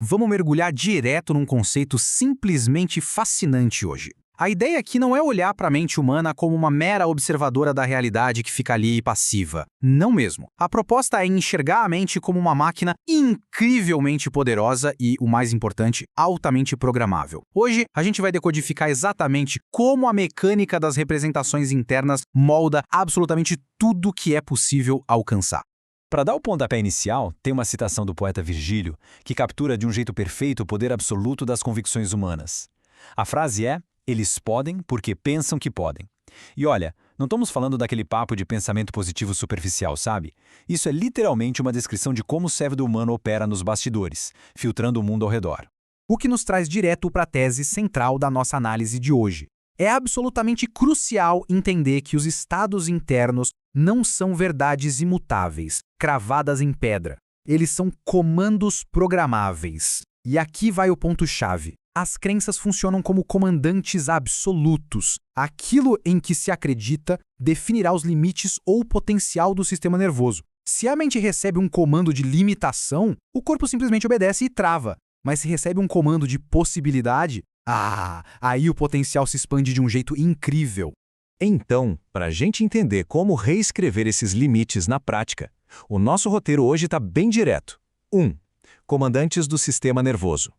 Vamos mergulhar direto num conceito simplesmente fascinante hoje. A ideia aqui não é olhar para a mente humana como uma mera observadora da realidade que fica ali passiva. Não mesmo. A proposta é enxergar a mente como uma máquina incrivelmente poderosa e, o mais importante, altamente programável. Hoje, a gente vai decodificar exatamente como a mecânica das representações internas molda absolutamente tudo que é possível alcançar. Para dar o pontapé inicial, tem uma citação do poeta Virgílio que captura de um jeito perfeito o poder absoluto das convicções humanas. A frase é: eles podem porque pensam que podem. E olha, não estamos falando daquele papo de pensamento positivo superficial, sabe? Isso é literalmente uma descrição de como o cérebro humano opera nos bastidores, filtrando o mundo ao redor. O que nos traz direto para a tese central da nossa análise de hoje. É absolutamente crucial entender que os estados internos não são verdades imutáveis, cravadas em pedra. Eles são comandos programáveis. E aqui vai o ponto-chave. As crenças funcionam como comandantes absolutos. Aquilo em que se acredita definirá os limites ou o potencial do sistema nervoso. Se a mente recebe um comando de limitação, o corpo simplesmente obedece e trava. Mas se recebe um comando de possibilidade, aí o potencial se expande de um jeito incrível. Então, para a gente entender como reescrever esses limites na prática, o nosso roteiro hoje está bem direto. 1. Comandantes do sistema nervoso.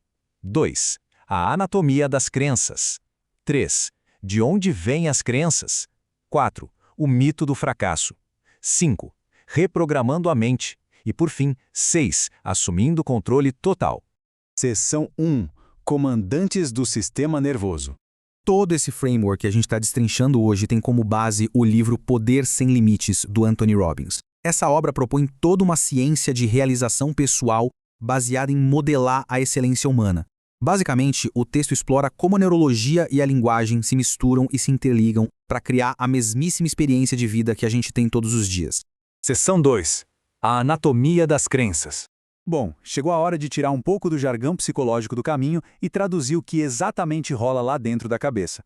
2. A anatomia das crenças. 3. De onde vêm as crenças? 4. O mito do fracasso. 5. Reprogramando a mente. E, por fim, 6. Assumindo o controle total. Seção 1. Comandantes do sistema nervoso. Todo esse framework que a gente está destrinchando hoje tem como base o livro Poder Sem Limites, do Anthony Robbins. Essa obra propõe toda uma ciência de realização pessoal baseada em modelar a excelência humana. Basicamente, o texto explora como a neurologia e a linguagem se misturam e se interligam para criar a mesmíssima experiência de vida que a gente tem todos os dias. Seção 2. A anatomia das crenças. Bom, chegou a hora de tirar um pouco do jargão psicológico do caminho e traduzir o que exatamente rola lá dentro da cabeça.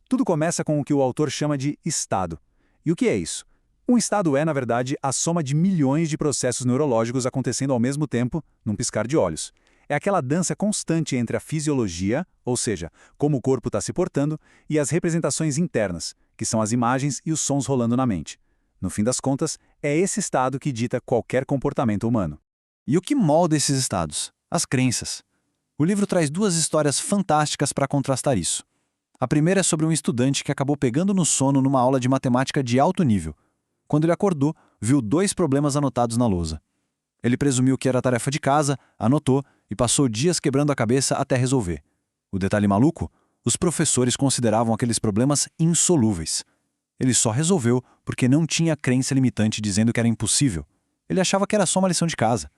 Tudo começa com o que o autor chama de estado. E o que é isso? Um estado é, na verdade, a soma de milhões de processos neurológicos acontecendo ao mesmo tempo, num piscar de olhos. É aquela dança constante entre a fisiologia, ou seja, como o corpo está se portando, e as representações internas, que são as imagens e os sons rolando na mente. No fim das contas, é esse estado que dita qualquer comportamento humano. E o que molda esses estados? As crenças. O livro traz duas histórias fantásticas para contrastar isso. A primeira é sobre um estudante que acabou pegando no sono numa aula de matemática de alto nível. Quando ele acordou, viu 2 problemas anotados na lousa. Ele presumiu que era tarefa de casa, anotou e passou dias quebrando a cabeça até resolver. O detalhe maluco? Os professores consideravam aqueles problemas insolúveis. Ele só resolveu porque não tinha crença limitante dizendo que era impossível. Ele achava que era só uma lição de casa.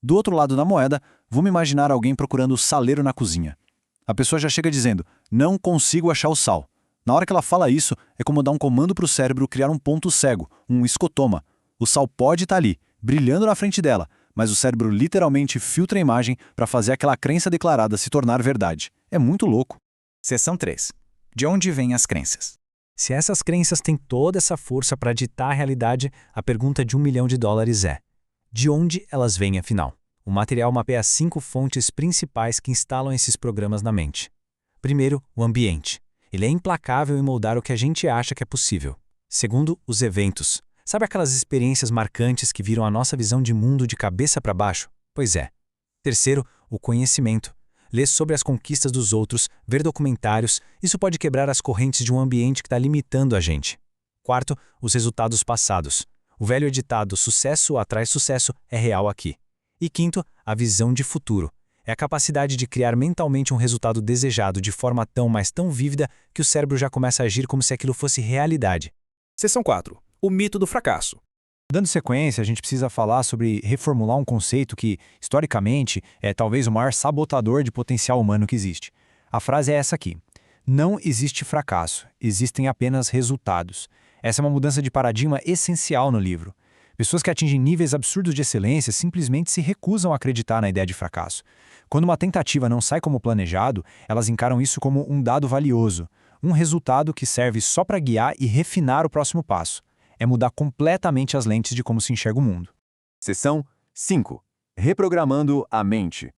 Do outro lado da moeda, vamos imaginar alguém procurando saleiro na cozinha. A pessoa já chega dizendo, não consigo achar o sal. Na hora que ela fala isso, é como dar um comando para o cérebro criar um ponto cego, um escotoma. O sal pode estar ali, brilhando na frente dela, mas o cérebro literalmente filtra a imagem para fazer aquela crença declarada se tornar verdade. É muito louco. Seção 3. De onde vêm as crenças? Se essas crenças têm toda essa força para ditar a realidade, a pergunta de $1 milhão é: de onde elas vêm afinal? O material mapeia 5 fontes principais que instalam esses programas na mente. Primeiro, o ambiente. Ele é implacável em moldar o que a gente acha que é possível. Segundo, os eventos. Sabe aquelas experiências marcantes que viram a nossa visão de mundo de cabeça para baixo? Pois é. Terceiro, o conhecimento. Ler sobre as conquistas dos outros, ver documentários, isso pode quebrar as correntes de um ambiente que está limitando a gente. Quarto, os resultados passados. O velho ditado sucesso atrai sucesso é real aqui. E quinto, a visão de futuro. É a capacidade de criar mentalmente um resultado desejado de forma tão vívida que o cérebro já começa a agir como se aquilo fosse realidade. Seção 4. O mito do fracasso. Dando sequência, a gente precisa falar sobre reformular um conceito que, historicamente, é talvez o maior sabotador de potencial humano que existe. A frase é essa aqui: não existe fracasso, existem apenas resultados. Essa é uma mudança de paradigma essencial no livro. Pessoas que atingem níveis absurdos de excelência simplesmente se recusam a acreditar na ideia de fracasso. Quando uma tentativa não sai como planejado, elas encaram isso como um dado valioso, um resultado que serve só para guiar e refinar o próximo passo. É mudar completamente as lentes de como se enxerga o mundo. Seção 5. Reprogramando a mente.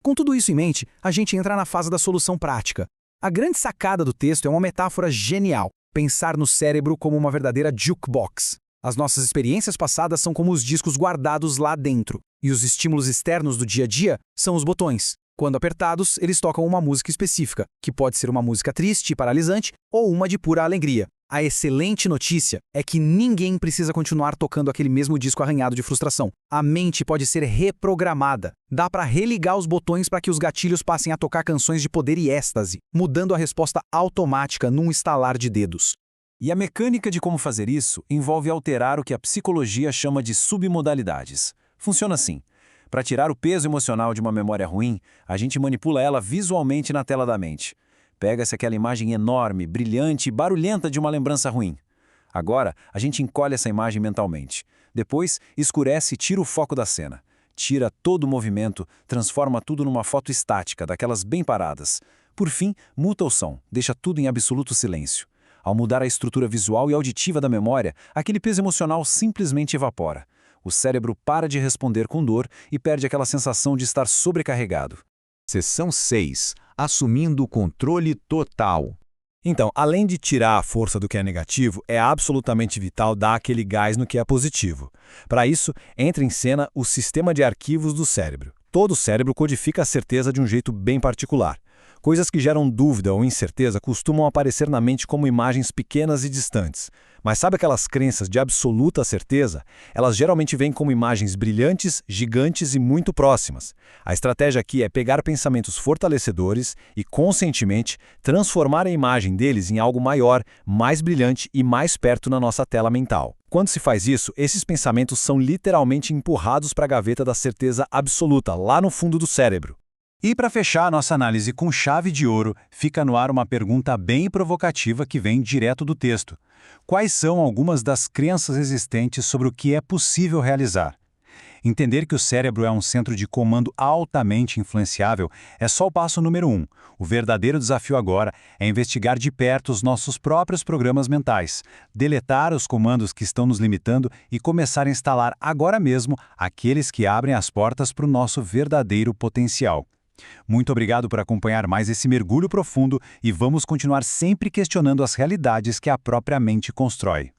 Com tudo isso em mente, a gente entra na fase da solução prática. A grande sacada do texto é uma metáfora genial: pensar no cérebro como uma verdadeira jukebox. As nossas experiências passadas são como os discos guardados lá dentro, e os estímulos externos do dia a dia são os botões. Quando apertados, eles tocam uma música específica, que pode ser uma música triste e paralisante ou uma de pura alegria. A excelente notícia é que ninguém precisa continuar tocando aquele mesmo disco arranhado de frustração. A mente pode ser reprogramada. Dá para religar os botões para que os gatilhos passem a tocar canções de poder e êxtase, mudando a resposta automática num estalar de dedos. E a mecânica de como fazer isso envolve alterar o que a psicologia chama de submodalidades. Funciona assim. Para tirar o peso emocional de uma memória ruim, a gente manipula ela visualmente na tela da mente. Pega-se aquela imagem enorme, brilhante e barulhenta de uma lembrança ruim. Agora, a gente encolhe essa imagem mentalmente. Depois, escurece e tira o foco da cena. Tira todo o movimento, transforma tudo numa foto estática, daquelas bem paradas. Por fim, muta o som, deixa tudo em absoluto silêncio. Ao mudar a estrutura visual e auditiva da memória, aquele peso emocional simplesmente evapora. O cérebro para de responder com dor e perde aquela sensação de estar sobrecarregado. Seção 6. Assumindo o controle total. Então, além de tirar a força do que é negativo, é absolutamente vital dar aquele gás no que é positivo. Para isso, entra em cena o sistema de arquivos do cérebro. Todo o cérebro codifica a certeza de um jeito bem particular. Coisas que geram dúvida ou incerteza costumam aparecer na mente como imagens pequenas e distantes. Mas sabe aquelas crenças de absoluta certeza? Elas geralmente vêm como imagens brilhantes, gigantes e muito próximas. A estratégia aqui é pegar pensamentos fortalecedores e, conscientemente, transformar a imagem deles em algo maior, mais brilhante e mais perto na nossa tela mental. Quando se faz isso, esses pensamentos são literalmente empurrados para a gaveta da certeza absoluta, lá no fundo do cérebro. E para fechar a nossa análise com chave de ouro, fica no ar uma pergunta bem provocativa que vem direto do texto. Quais são algumas das crenças existentes sobre o que é possível realizar? Entender que o cérebro é um centro de comando altamente influenciável é só o passo número 1. O verdadeiro desafio agora é investigar de perto os nossos próprios programas mentais, deletar os comandos que estão nos limitando e começar a instalar agora mesmo aqueles que abrem as portas para o nosso verdadeiro potencial. Muito obrigado por acompanhar mais esse mergulho profundo e vamos continuar sempre questionando as realidades que a própria mente constrói.